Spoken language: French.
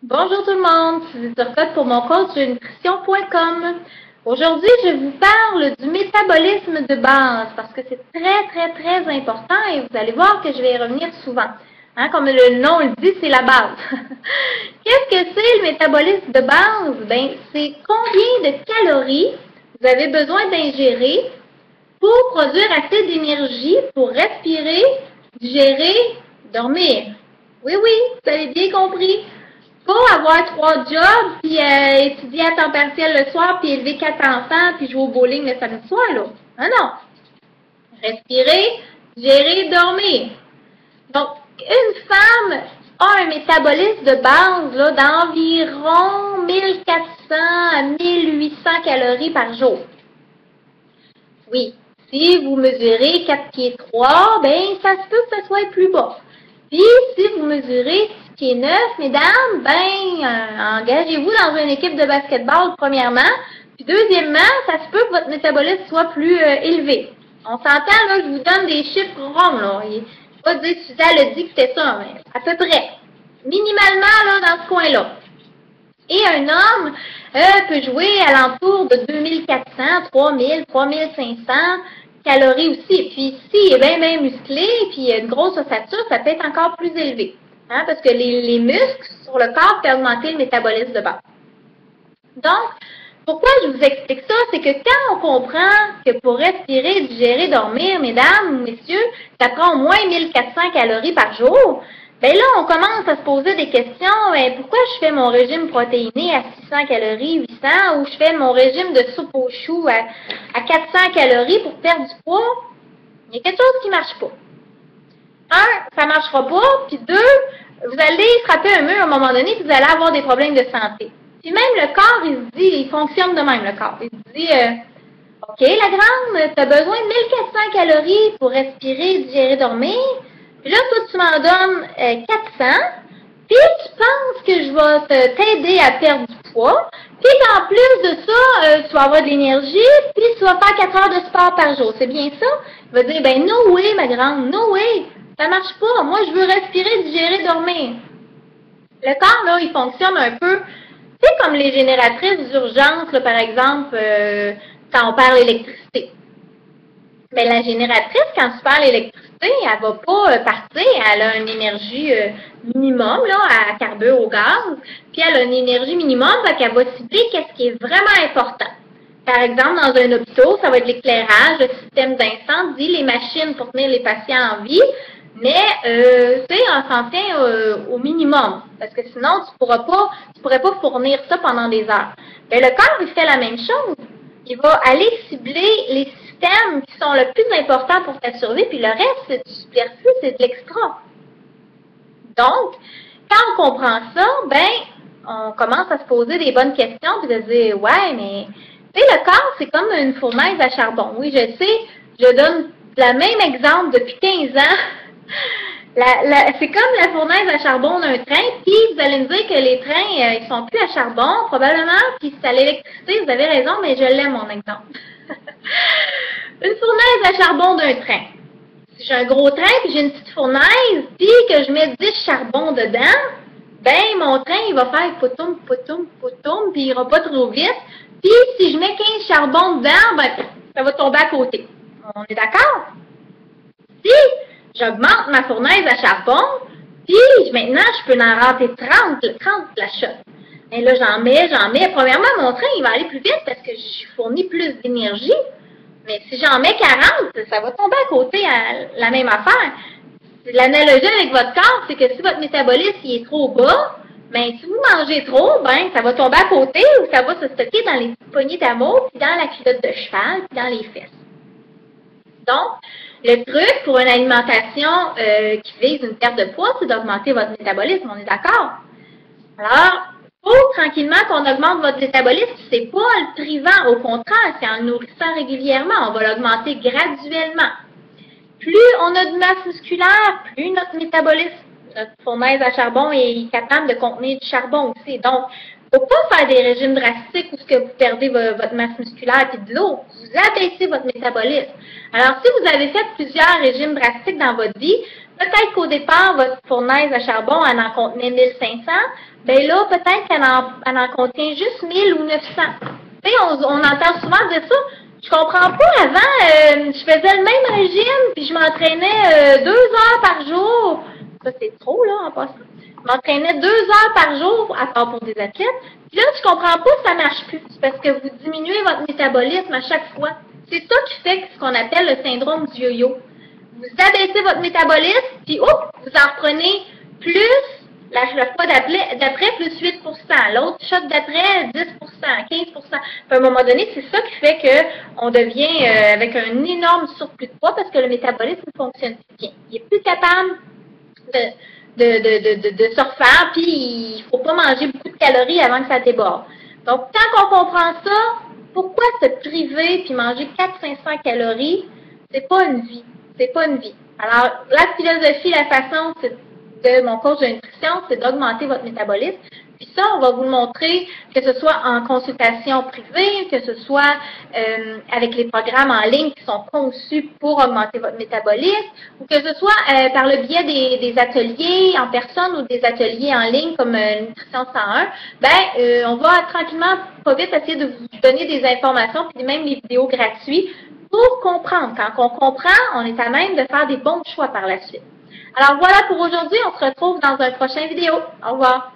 Bonjour tout le monde, c'est Turcotte pour mon coach nutrition.com. Aujourd'hui, je vous parle du métabolisme de base parce que c'est très important et vous allez voir que je vais y revenir souvent. Comme le nom le dit, c'est la base. Qu'est-ce que c'est le métabolisme de base? Ben, c'est combien de calories vous avez besoin d'ingérer pour produire assez d'énergie pour respirer, digérer, dormir. Oui, vous avez bien compris. Pas avoir 3 jobs, puis étudier à temps partiel le soir, puis élever 4 enfants, puis jouer au bowling le samedi soir, là. Non. Respirer, digérer, dormir. Donc, une femme a un métabolisme de base là, d'environ 1400 à 1800 calories par jour. Oui, si vous mesurez 4 pieds 3, ben ça se peut que ça soit plus bas. Puis, si vous mesurez 6 pieds 9, mesdames, engagez-vous dans une équipe de basketball, premièrement. Puis, deuxièmement, ça se peut que votre métabolisme soit plus élevé. On s'entend, là, je vous donne des chiffres ronds, là. Je ne vais pas dire si ça le dit que c'est ça, mais à peu près. Minimalement, là, dans ce coin-là. Et un homme peut jouer à l'entour de 2400, 3000, 3500 calories aussi. Puis s'il est bien musclé, puis une grosse ossature, ça peut être encore plus élevé. Parce que les muscles sur le corps peuvent augmenter le métabolisme de base. Donc, pourquoi je vous explique ça? C'est que quand on comprend que pour respirer, digérer, dormir, mesdames, messieurs, ça prend au moins 1400 calories par jour, bien là, on commence à se poser des questions. Pourquoi je fais mon régime protéiné à 600 calories, 800, ou je fais mon régime de soupe aux choux à 400 calories pour perdre du poids? Il y a quelque chose qui ne marche pas. Un, ça ne marchera pas. Puis deux, vous allez frapper un mur à un moment donné, puis vous allez avoir des problèmes de santé. Puis même le corps, il se dit, il fonctionne de même, le corps. Il se dit, OK, la grande, tu as besoin de 1400 calories pour respirer, digérer, dormir. Puis là, toi, tu m'en donnes 400. Puis tu penses que je vais t'aider à perdre du poids. Puis en plus de ça, tu vas avoir de l'énergie. Puis tu vas faire 4 heures de sport par jour. C'est bien ça? Il va dire, ben no way, ma grande, no way. Ça marche pas. Moi, je veux respirer, digérer, dormir. Le corps, là, il fonctionne un peu, c'est comme les génératrices d'urgence, par exemple, quand on parle d'électricité. Mais la génératrice, quand tu parles d'électricité, elle ne va pas partir. Elle a une énergie minimum, là, à carbure au gaz. Puis elle a une énergie minimum, donc elle va cibler qu'est-ce qui est vraiment important. Par exemple, dans un hôpital, ça va être l'éclairage, le système d'incendie, les machines pour tenir les patients en vie. Mais, on s'en tient au minimum. Parce que sinon, tu pourrais pas fournir ça pendant des heures. Mais le corps, il fait la même chose. Il va aller cibler les systèmes qui sont le plus importants pour ta survie, puis le reste, c'est du superflu, c'est de l'extra. Donc, quand on comprend ça, on commence à se poser des bonnes questions, puis de se dire, ouais, mais, tu sais, le corps, c'est comme une fournaise à charbon. Oui, je sais, je donne le même exemple depuis 15 ans. C'est comme la fournaise à charbon d'un train, puis vous allez me dire que les trains, ils sont plus à charbon, probablement, puis c'est à l'électricité, vous avez raison, mais je l'aime, mon exemple. Une fournaise à charbon d'un train. Si j'ai un gros train, puis j'ai une petite fournaise, puis que je mets 10 charbons dedans, mon train, il va faire poutoum, puis il ira pas trop vite. Puis si je mets 15 charbons dedans, ça va tomber à côté. On est d'accord? Si j'augmente ma fournaise à charbon, puis maintenant, je peux en rentrer 30 la shot. Et là, j'en mets. Premièrement, mon train, il va aller plus vite parce que je fournis plus d'énergie. Mais si j'en mets 40, ça va tomber à côté à la même affaire. L'analogie avec votre corps, c'est que si votre métabolisme il est trop bas, si vous mangez trop, ça va tomber à côté ou ça va se stocker dans les poignées d'amour, puis dans la culotte de cheval, puis dans les fesses. Donc, le truc pour une alimentation qui vise une perte de poids, c'est d'augmenter votre métabolisme, on est d'accord? Alors, faut tranquillement qu'on augmente votre métabolisme, c'est pas en le privant, au contraire, c'est en le nourrissant régulièrement, on va l'augmenter graduellement. Plus on a de masse musculaire, plus notre métabolisme, notre fournaise à charbon est capable de contenir du charbon aussi. Donc, il ne faut pas faire des régimes drastiques où vous perdez votre masse musculaire et de l'eau. Vous abaissez votre métabolisme. Alors, si vous avez fait plusieurs régimes drastiques dans votre vie, peut-être qu'au départ, votre fournaise à charbon, elle en contenait 1500. Ben là, peut-être qu'elle en contient juste 1000 ou 900. Tu sais, on entend souvent dire ça. Je comprends pas, avant, je faisais le même régime, puis je m'entraînais 2 heures par jour. Ça, c'est trop, là, en passant. Je m'entraînais 2 heures par jour, à part pour des athlètes. Puis là, je comprends pas, ça marche plus. C'est parce que vous diminuez votre métabolisme à chaque fois. C'est ça qui fait ce qu'on appelle le syndrome du yo-yo. Vous abaissez votre métabolisme, puis hop, vous en reprenez plus la fois d'après, plus 8 l'autre shot d'après, 10 15 Puis à un moment donné, c'est ça qui fait qu'on devient avec un énorme surplus de poids parce que le métabolisme ne fonctionne plus bien. Il n'est plus capable de se refaire, puis il ne faut pas manger beaucoup de calories avant que ça déborde. Donc, quand on comprend ça, pourquoi se priver puis manger 400-500 calories, c'est pas une vie. C'est pas une vie. Alors, la philosophie, la façon de mon coach de nutrition, c'est d'augmenter votre métabolisme. Puis ça, on va vous le montrer, que ce soit en consultation privée, que ce soit avec les programmes en ligne qui sont conçus pour augmenter votre métabolisme, ou que ce soit par le biais des ateliers en personne ou des ateliers en ligne comme Nutrition 101, on va tranquillement, pas vite, essayer de vous donner des informations, puis même les vidéos gratuites, pour comprendre. Quand on comprend, on est à même de faire des bons choix par la suite. Alors voilà pour aujourd'hui, on se retrouve dans un prochain vidéo. Au revoir.